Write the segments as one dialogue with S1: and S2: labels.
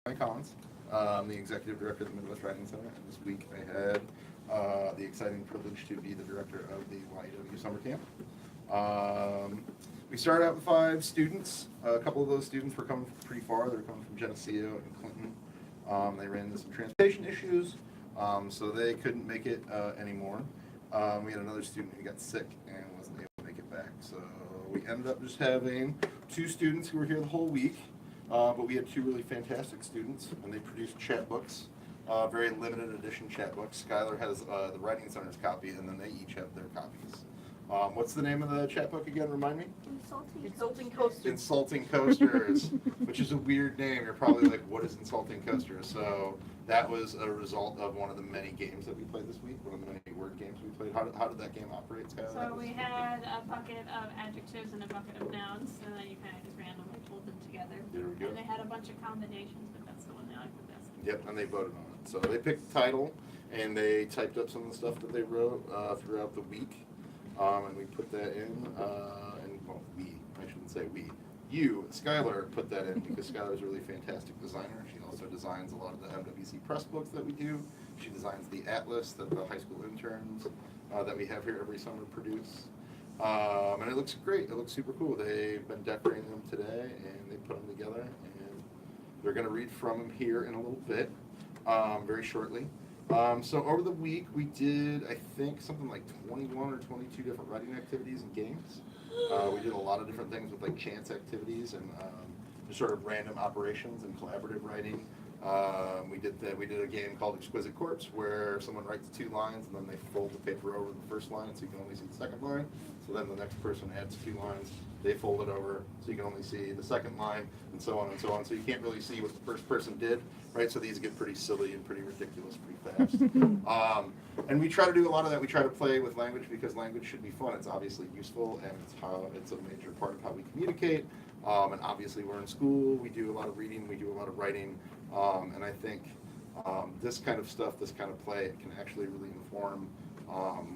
S1: Ryan Collins. I'm the executive director of the Midwest Writing Center, and this week I had the exciting privilege to be the director of the YW Summer Camp. We started out with 5 students. A couple of those students were coming from pretty far. They were coming from Geneseo and Clinton. They ran into some transportation issues, so they couldn't make it anymore. We had another student who got sick and wasn't able to make it back. So we ended up just having 2 students who were here the whole week. But we had 2 really fantastic students, and they produced chapbooks, very limited edition chapbooks. Skylar has the Writing Center's copy, and then they each have their copies. What's the name of the chapbook again? Remind me?
S2: Insulting Coasters.
S1: Insulting Coasters, which is a weird name. You're probably like, what is Insulting Coasters? So that was a result of one of the many games that we played this week, one of the many word games we played. How did that game operate, Skylar?
S2: So we had a bucket of adjectives and a bucket of nouns, and then you kind of just randomly pulled them together.
S1: There we go.
S2: And they had a bunch of combinations, but that's the one they liked the best.
S1: Yep, and they voted on it. So they picked the title, and they typed up some of the stuff that they wrote throughout the week, and we put that in. I shouldn't say we. You, Skylar, put that in because Skylar's a really fantastic designer. She also designs a lot of the MWC press books that we do. She designs the atlas that the high school interns that we have here every summer produce. And it looks great. It looks super cool. They've been decorating them today, and they put them together, and they're going to read from them here in a little bit, very shortly. So over the week, we did, I think, something like 21 or 22 different writing activities and games. We did a lot of different things with like chance activities and just sort of random operations and collaborative writing. We did a game called Exquisite Corpse where someone writes 2 lines and then they fold the paper over the first line so you can only see the second line. So then the next person adds 2 lines, they fold it over so you can only see the second line, and so on and so on. So you can't really see what the first person did, right? So these get pretty silly and pretty ridiculous pretty fast. And we try to do a lot of that. We try to play with language because language should be fun. It's obviously useful, and it's a major part of how we communicate. And obviously we're in school, we do a lot of reading, we do a lot of writing, and I think this kind of stuff, this kind of play, can actually really inform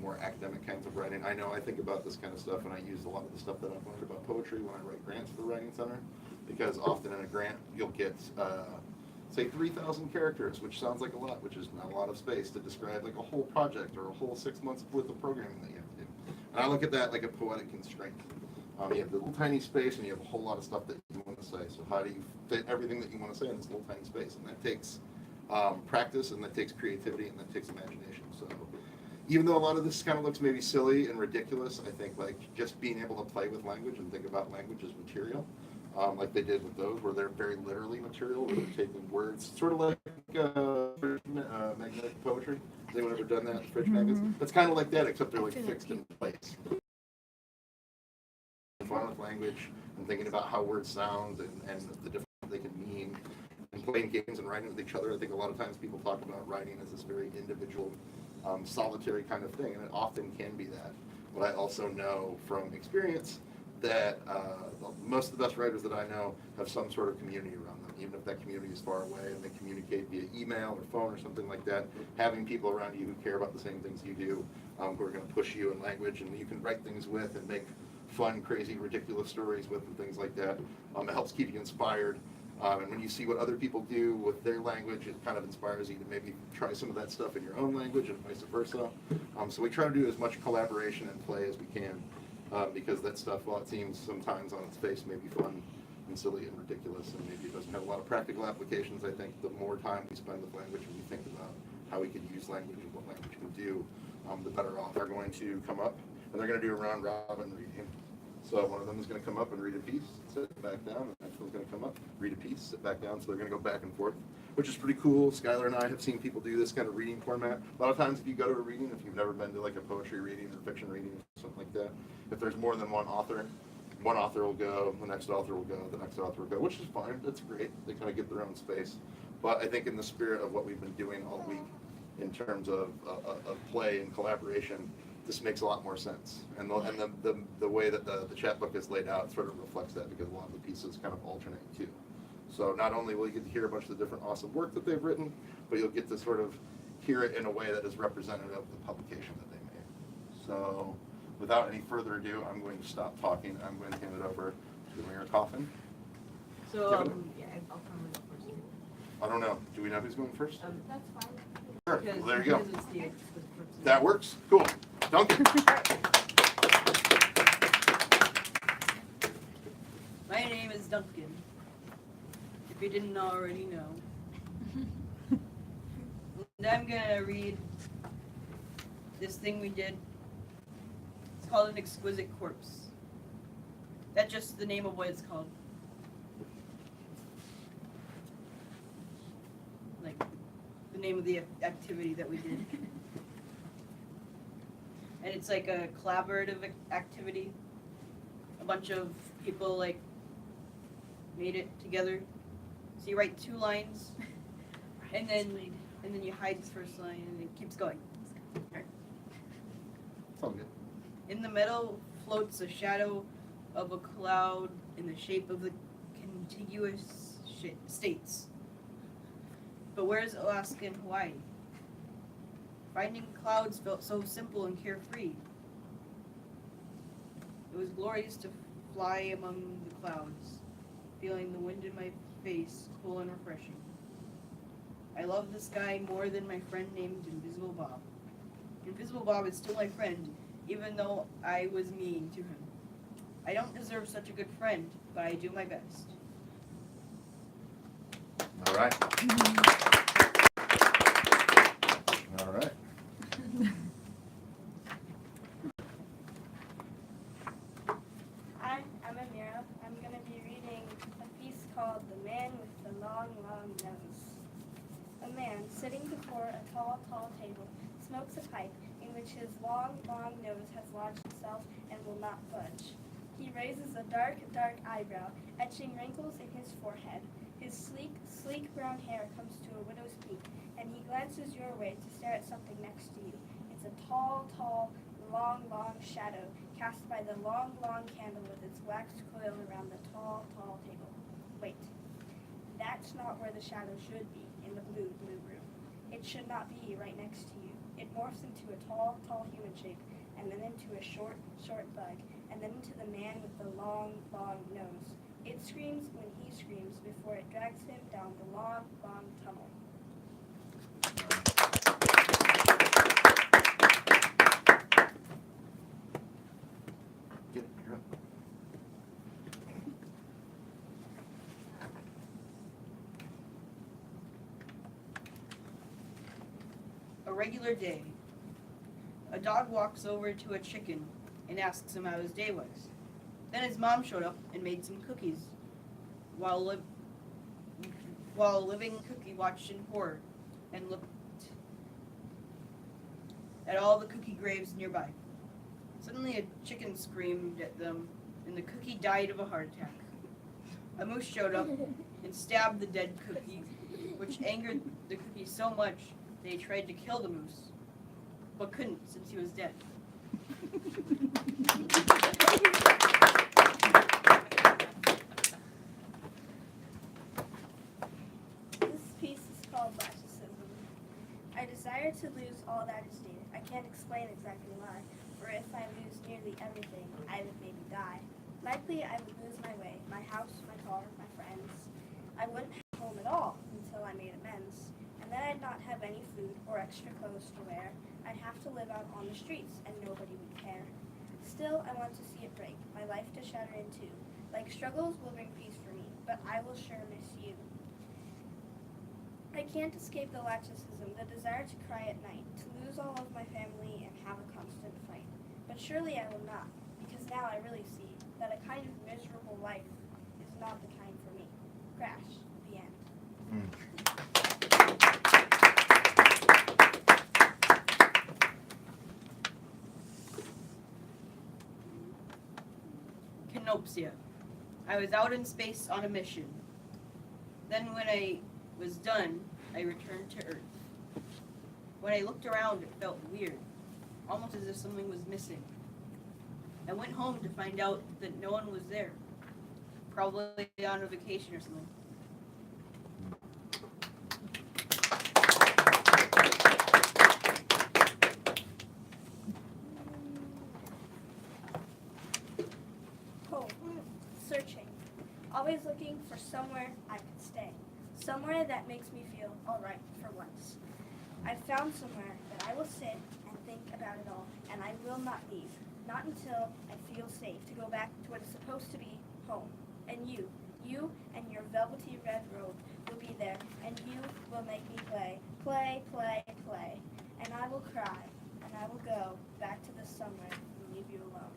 S1: more academic kinds of writing. I know I think about this kind of stuff, and I use a lot of the stuff that I've learned about poetry when I write grants for the Writing Center, because often in a grant you'll get, say, 3,000 characters, which sounds like a lot, which is not a lot of space to describe like a whole project or a whole 6 months worth of programming that you have to do. And I look at that like a poetic constraint. You have the little tiny space, and you have a whole lot of stuff that you want to say. So how do you fit everything that you want to say in this little tiny space? And that takes practice, and that takes creativity, and that takes imagination. So even though a lot of this kind of looks maybe silly and ridiculous, I think like just being able to play with language and think about language as material, like they did with those, where they're very literally material, where they're taking words, sort of like magnetic poetry. Has anyone ever done that? Fridge magnets? That's kind of like that, except they're like fixed in place. Fun with language and thinking about how words sound and the different they can mean, and playing games and writing with each other. I think a lot of times people talk about writing as this very individual, solitary kind of thing, and it often can be that. But I also know from experience that most of the best writers that I know have some sort of community around them, even if that community is far away and they communicate via email or phone or something like that. Having people around you who care about the same things you do, who are going to push you in language and you can write things with and make fun, crazy, ridiculous stories with and things like that. It helps keep you inspired. And when you see what other people do with their language, it kind of inspires you to maybe try some of that stuff in your own language and vice versa. So we try to do as much collaboration and play as we can, because that stuff, while it seems sometimes on its face maybe fun and silly and ridiculous, and maybe it doesn't have a lot of practical applications, I think the more time we spend with language and we think about how we could use language and what language can do, the better off. They're going to come up, and they're going to do a round robin reading. So one of them is going to come up and read a piece, sit back down, and the next one's going to come up, read a piece, sit back down. So they're going to go back and forth, which is pretty cool. Skylar and I have seen people do this kind of reading format. A lot of times if you go to a reading, if you've never been to like a poetry reading or fiction reading or something like that, if there's more than one author will go, the next author will go, the next author will go, which is fine. That's great. They kind of get their own space. But I think in the spirit of what we've been doing all week in terms of play and collaboration, this makes a lot more sense. And the way that the chapbook is laid out sort of reflects that, because a lot of the pieces kind of alternate too. So not only will you get to hear a bunch of the different awesome work that they've written, but you'll get to sort of hear it in a way that is representative of the publication that they made. So without any further ado, I'm going to stop talking. I'm going to hand it over to Mayor Coffin.
S3: So, yeah, I'll come in first.
S1: I don't know. Do we know who's going first?
S2: That's fine.
S1: Sure.
S3: Because
S1: Well, there you go.
S3: because it's the person.
S1: That works. Cool. Duncan.
S3: My name is Duncan. If you didn't already know. And I'm gonna read this thing we did. It's called An Exquisite Corpse. That's just the name of what it's called. Like, the name of the activity that we did. And it's like a collaborative activity. A bunch of people like made it together. So you write 2 lines, and then you hide this first line, and it keeps going.
S1: It's all good.
S3: In the middle floats a shadow of a cloud in the shape of the contiguous states. But where's Alaska and Hawaii? Finding clouds felt so simple and carefree. It was glorious to fly among the clouds, feeling the wind in my face, cool and refreshing. I love the sky more than my friend named Invisible Bob. Invisible Bob is still my friend, even though I was mean to him. I don't deserve such a good friend, but I do my best.
S1: All right. All right.
S4: Hi, I'm Amira. I'm going to be reading a piece called The Man with the Long, Long Nose. A man sitting before a tall, tall table smokes a pipe in which his long, long nose has lodged itself and will not budge. He raises a dark, dark eyebrow, etching wrinkles in his forehead. His sleek, sleek brown hair comes to a widow's peak, and he glances your way to stare at something next to you. It's a tall, tall, long, long shadow cast by the long, long candle with its wax coil around the tall, tall table. Wait, that's not where the shadow should be, in the blue, blue room. It should not be right next to you. It morphs into a tall, tall human shape, and then into a short, short bug, and then into the man with the long, long nose. It screams when he screams before it drags him down the long, long tunnel.
S1: Get you're up.
S3: A regular day. A dog walks over to a chicken and asks him how his day was. Then his mom showed up and made some cookies while living cookie watched in horror and looked at all the cookie graves nearby. Suddenly a chicken screamed at them and the cookie died of a heart attack. A moose showed up and stabbed the dead cookie, which angered the cookie so much they tried to kill the moose, but couldn't since he was dead.
S4: This piece is called Lachicism. I desire to lose all that is near. I can't explain exactly why, for if I lose nearly everything, I would maybe die. Likely I would lose my way, my house, my car, my friends. I wouldn't have home at all until I made amends. And then I'd not have any food or extra clothes to wear. I'd have to live out on the streets and nobody would care. Still, I want to see it break, my life to shatter in two. Like struggles will bring peace for me, but I will sure miss you. I can't escape the lachicism, the desire to cry at night, to lose all of my family and have a constant fight. But surely I will not, because now I really see that a kind of miserable life is not the kind for me. Crash. The end.
S3: Canopsia. I was out in space on a mission. Then when I was done, I returned to Earth. When I looked around, it felt weird, almost as if something was missing. I went home to find out that no one was there, probably on a vacation or something.
S4: Home. Searching. Always looking for somewhere I could stay. somewhere that makes me feel alright for once. I've found somewhere that I will sit and think about it all, and I will not leave. Not until I feel safe to go back to what is supposed to be home. And you and your velvety red robe will be there, and you will make me play, play, play, play. And I will cry, and I will go back to the somewhere and leave you alone.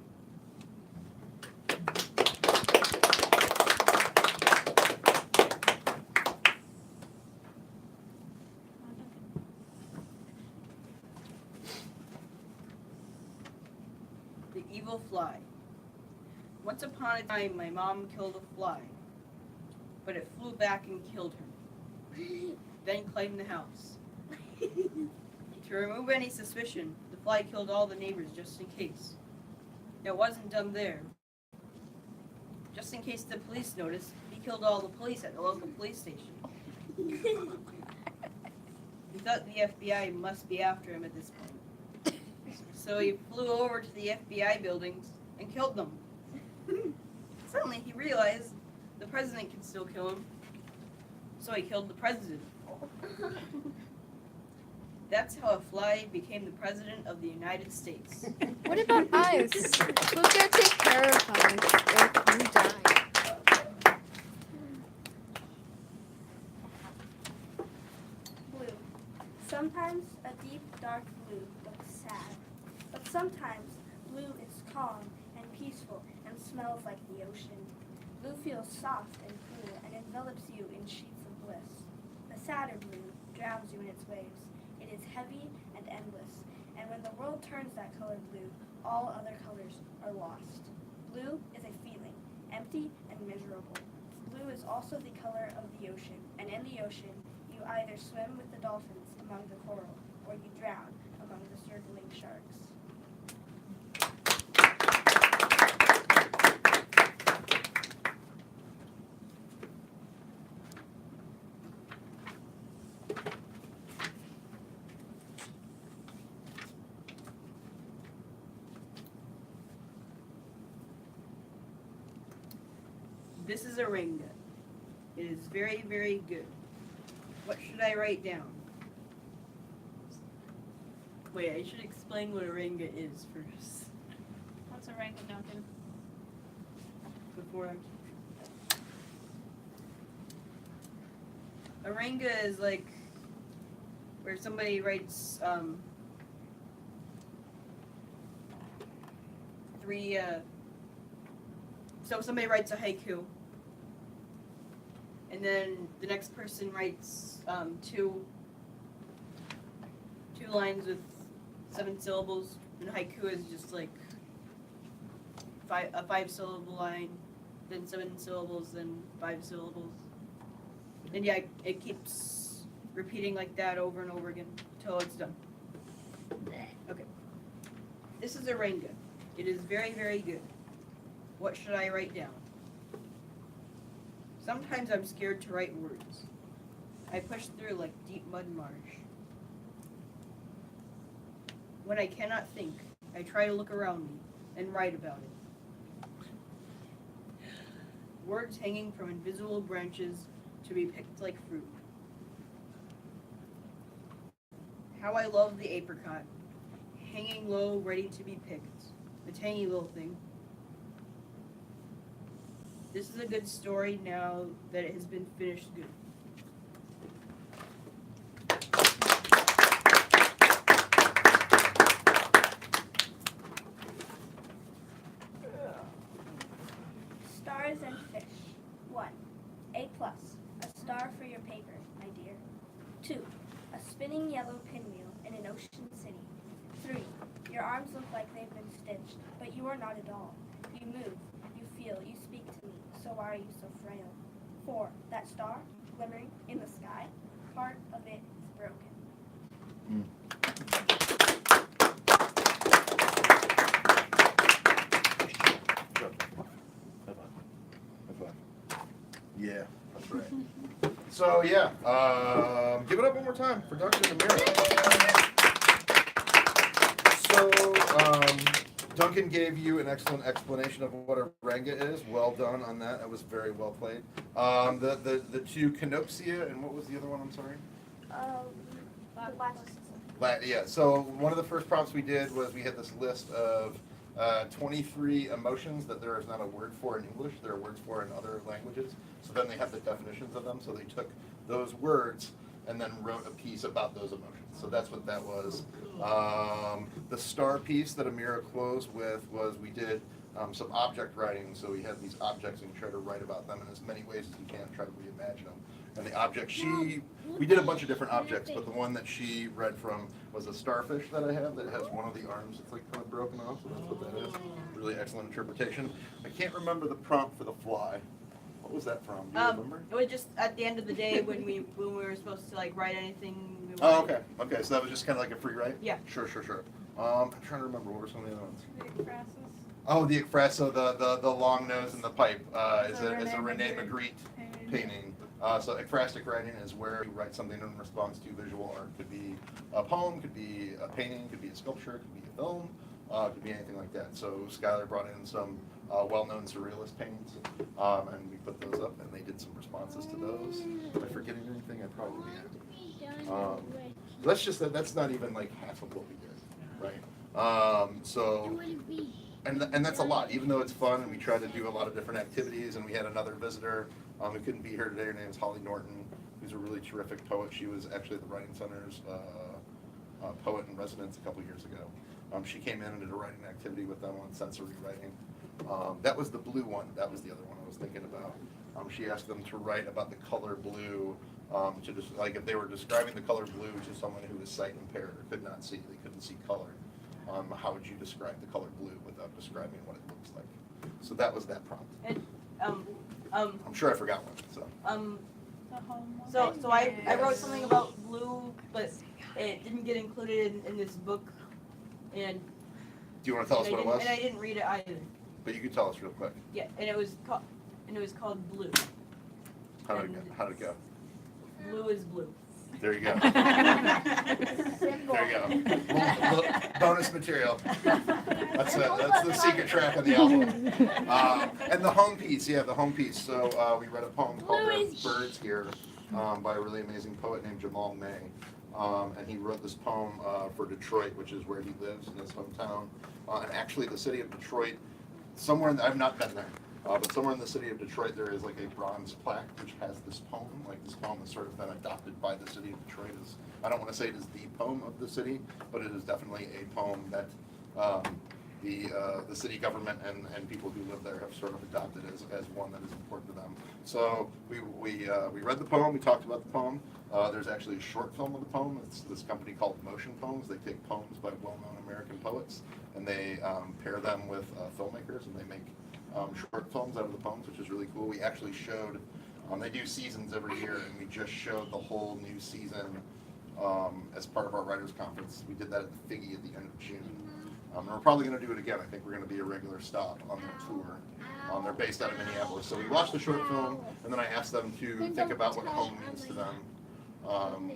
S3: The evil fly. Once upon a time, my mom killed a fly, but it flew back and killed her. Then climbed the house. To remove any suspicion, the fly killed all the neighbors just in case. It wasn't done there. Just in case the police noticed, he killed all the police at the local police station. He thought the FBI must be after him at this point. So he flew over to the FBI buildings and killed them. Suddenly he realized the president can still kill him. So he killed the president. That's how a fly became the president of the United States.
S5: What about us? Who's gonna take care of us if you die?
S4: Blue. Sometimes a deep, dark blue looks sad. But sometimes blue is calm and peaceful and smells like the ocean. Blue feels soft and cool and envelops you in sheets of bliss. The sadder blue drowns you in its waves. It is heavy and endless, and when the world turns that color blue, all other colors are lost. Blue is a feeling, empty and miserable. Blue is also the color of the ocean, and in the ocean, you either swim with the dolphins among the coral, or you drown among the circling sharks.
S3: This is a Ringa. It is very, very good. What should I write down? Wait, I should explain what a Ringa is first.
S2: What's a rank of Duncan?
S3: Before a Ringa is like where somebody writes so somebody writes a haiku, and then the next person writes two lines with 7 syllables, and haiku is just like a 5-syllable line, then 7 syllables, then 5 syllables. And yeah, it keeps repeating like that over and over again until it's done. Okay. This is a Ringa. It is very, very good. What should I write down? Sometimes I'm scared to write words. I push through like deep mud marsh. When I cannot think, I try to look around me and write about it. Words hanging from invisible branches to be picked like fruit. How I love the apricot, hanging low, ready to be picked. A tiny little thing. This is a good story now that it has been finished good.
S4: Stars and fish. 1. A+. A star for your paper, my dear. 2. A spinning yellow pinwheel in an ocean city. 3. Your arms look like they've been stitched, but you are not at all. You move, you feel, you speak to me, so why are you so frail? 4. That star, glimmering in the sky, part of it is broken.
S1: Yeah, that's right. So yeah, give it up one more time for Duncan and Mira. So Duncan gave you an excellent explanation of what a renga is. Well done on that. That was very well played. The two Canoxia, and what was the other one? I'm sorry. Yeah, so one of the first prompts we did was we had this list of 23 emotions that there is not a word for in English. There are words for in other languages. So then they have the definitions of them. So they took those words and then wrote a piece about those emotions. So that's what that was. The star piece that Amira closed with was we did some object writing. So we had these objects and you try to write about them in as many ways as you can, try to reimagine them. And the object we did a bunch of different objects, but the one that she read from was a starfish that I have that has one of the arms that's like kind of broken off, so that's what that is. Really excellent interpretation. I can't remember the prompt for the fly. What was that from? Do you remember?
S3: It was just at the end of the day when we were supposed to like write anything. We
S1: Oh,
S3: wanted.
S1: okay. Okay, so that was just kind of like a free write?
S3: Yeah.
S1: Sure. I'm trying to remember, what were some of the other ones?
S2: The Crassus.
S1: Oh, the Ekphraso, the long nose and the pipe is
S2: So
S1: a Rene
S2: Rene
S1: Magritte painting. So ekphrastic writing is where you write something in response to visual art. Could be a poem, could be a painting, could be a sculpture, could be a film, could be anything like that. So Skylar brought in some well-known surrealist paintings, and we put those up, and they did some responses to those. Am I forgetting anything? I probably am. That's not even like half of what we did, right? And that's a lot, even though it's fun and we try to do a lot of different activities. And we had another visitor who couldn't be here today. Her name is Holly Norton, who's a really terrific poet. She was actually at the Writing Center's poet in residence a couple years ago. She came in and did a writing activity with them on sensory writing. That was the blue one. That was the other one I was thinking about. She asked them to write about the color blue, to just like if they were describing the color blue to someone who was sight impaired or could not see, they couldn't see color. How would you describe the color blue without describing what it looks like? So that was that prompt.
S3: And,
S1: I'm sure I forgot one. So
S2: The home one.
S3: so I wrote something about blue, but it didn't get included in this book, and
S1: do you want to tell us what it was?
S3: And I didn't read it either.
S1: But you can tell us real quick.
S3: Yeah, and it was called Blue.
S1: How did it go?
S3: Blue is blue.
S1: There you go. There you go. Little bonus material. That's the secret track of the album. And the home piece, the home piece. So we read a poem called There Are Birds Here by a really amazing poet named Jamal May. And he wrote this poem for Detroit, which is where he lives in his hometown. And actually the city of Detroit, I've not been there, but somewhere in the city of Detroit there is like a bronze plaque which has this poem. Like this poem has sort of been adopted by the city of Detroit. I don't want to say it is the poem of the city, but it is definitely a poem that the city government and people who live there have sort of adopted as one that is important to them. So we read the poem, we talked about the poem. There's actually a short film of the poem. It's this company called Motion Poems. They take poems by well-known American poets and they pair them with filmmakers and they make short films out of the poems, which is really cool. We actually showed, they do seasons every year, and we just showed the whole new season as part of our writers' conference. We did that at the Figgy at the end of June. And we're probably going to do it again. I think we're going to be a regular stop on their tour. They're based out of Minneapolis. So we watched the short film, and then I asked them to think about what home means to them,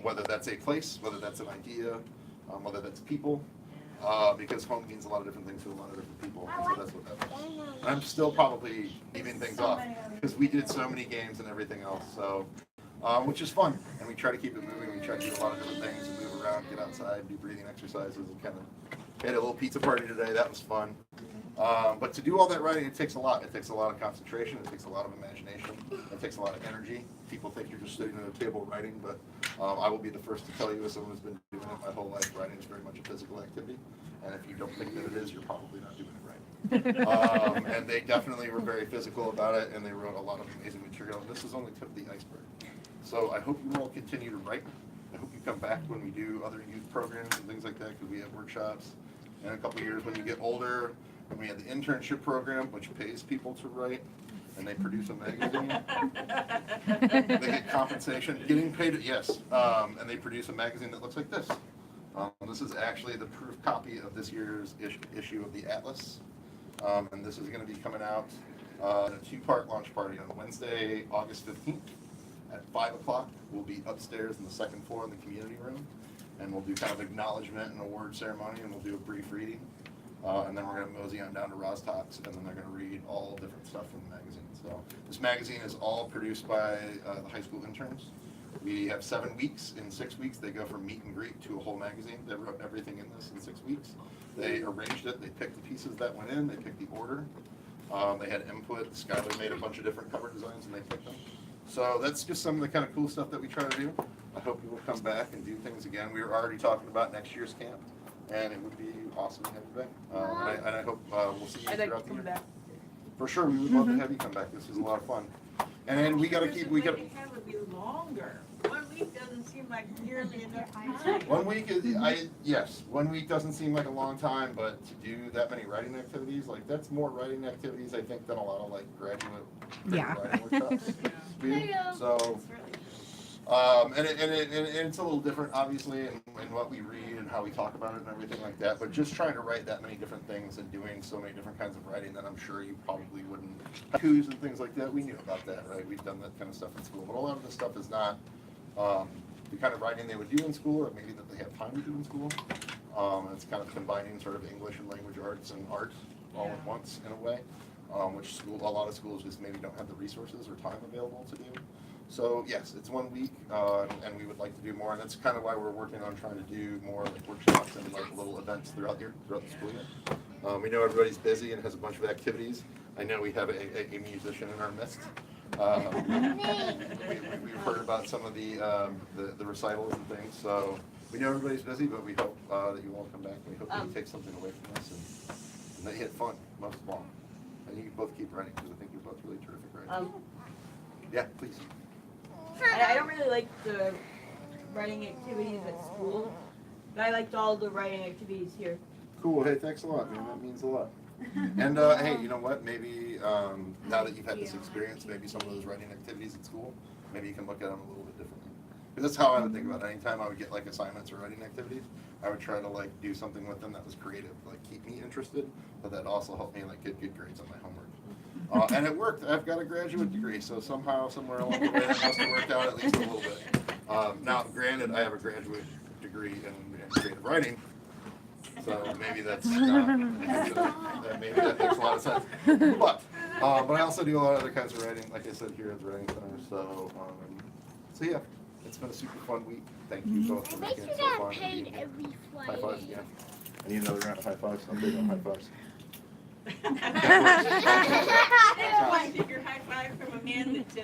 S1: whether that's a place, whether that's an idea, whether that's people. Because home means a lot of different things to a lot of different people, and so that's what that was. And I'm still probably leaving things off, because we did so many games and everything else, so, which is fun, and we try to keep it moving, we try to do a lot of different things, and move around, get outside, do breathing exercises, and kind of, we had a little pizza party today, that was fun. But to do all that writing, it takes a lot. It takes a lot of concentration, it takes a lot of imagination, it takes a lot of energy. People think you're just sitting at a table writing, but I will be the first to tell you, as someone who's been doing it my whole life, writing is very much a physical activity. And if you don't think that it is, you're probably not doing it right. And they definitely were very physical about it, and they wrote a lot of amazing material. And this is only tip of the iceberg. So I hope you all continue to write. I hope you come back when we do other youth programs and things like that, because we have workshops. In a couple of years, when you get older, and we have the internship program, which pays people to write, and they produce a magazine. They get compensation, getting paid, yes, and they produce a magazine that looks like this. This is actually the proof copy of this year's issue of the Atlas, and this is going to be coming out in a two-part launch party on Wednesday, August 15th at 5 o'clock. We'll be upstairs in the second floor in the community room, and we'll do kind of acknowledgement and award ceremony, and we'll do a brief reading. And then we're going to mosey on down to Rostock's, and then they're going to read all different stuff from the magazine. So this magazine is all produced by the high school interns. We have 7 weeks. In 6 weeks, they go from meet and greet to a whole magazine. They wrote everything in this in 6 weeks. They arranged it. They picked the pieces that went in. They picked the order. They had input. Skylar made a bunch of different cover designs, and they picked them. So that's just some of the kind of cool stuff that we try to do. I hope you will come back and do things again. We were already talking about next year's camp, and it would be awesome to have you back. And I hope we'll see you
S3: I'd like
S1: throughout
S3: to
S1: the
S3: come
S1: year.
S3: back.
S1: For sure, we would love to have you come back. This is a lot of fun. And then we got to keep. We got.
S6: Have it be longer. 1 week doesn't seem like nearly enough time.
S1: 1 week is, yes, 1 week doesn't seem like a long time, but to do that many writing activities, like that's more writing activities, I think, than a lot of like graduate writing workshops. do. So, and it's a little different, obviously, in what we read and how we talk about it and everything like that. But just trying to write that many different things and doing so many different kinds of writing that I'm sure you probably wouldn't. Haikus and things like that, we knew about that, right? We've done that kind of stuff in school, but a lot of this stuff is not the kind of writing they would do in school, or maybe that they have time to do in school. It's kind of combining sort of English and language arts and art all at once in a way, which a lot of schools just maybe don't have the resources or time available to do. So yes, it's 1 week, and we would like to do more, and that's kind of why we're working on trying to do more like workshops and like little events throughout the school year. We know everybody's busy and has a bunch of activities. I know we have a musician in our midst. We've heard about some of the recitals and things, so we know everybody's busy, but we hope that you all come back. We hope that you take something away from us and that you had fun, most of all. And you both keep writing, because I think you're both really terrific writers. Yeah, please.
S6: I don't really like the writing activities at school, but I liked all the writing activities here.
S1: Cool. Hey, thanks a lot, man. That means a lot. And hey, you know what? Maybe now that you've had this experience, maybe some of those writing activities at school, maybe you can look at them a little bit differently. Because that's how I would think about it. Anytime I would get like assignments or writing activities, I would try to like do something with them that was creative, like keep me interested, but that also helped me like get good grades on my homework. And it worked. I've got a graduate degree, so somehow, somewhere along the way, it must have worked out at least a little bit. Now, granted, I have a graduate degree in creative writing, so maybe that's maybe that makes a lot of sense. But I also do a lot of other kinds of writing, like I said, here at the Writing Center. So yeah, it's been a super fun week. Thank you both for making it so fun. High fives, yeah. I need another round of high fives. I'm big on high fives.
S6: I want to take your high five from a man that says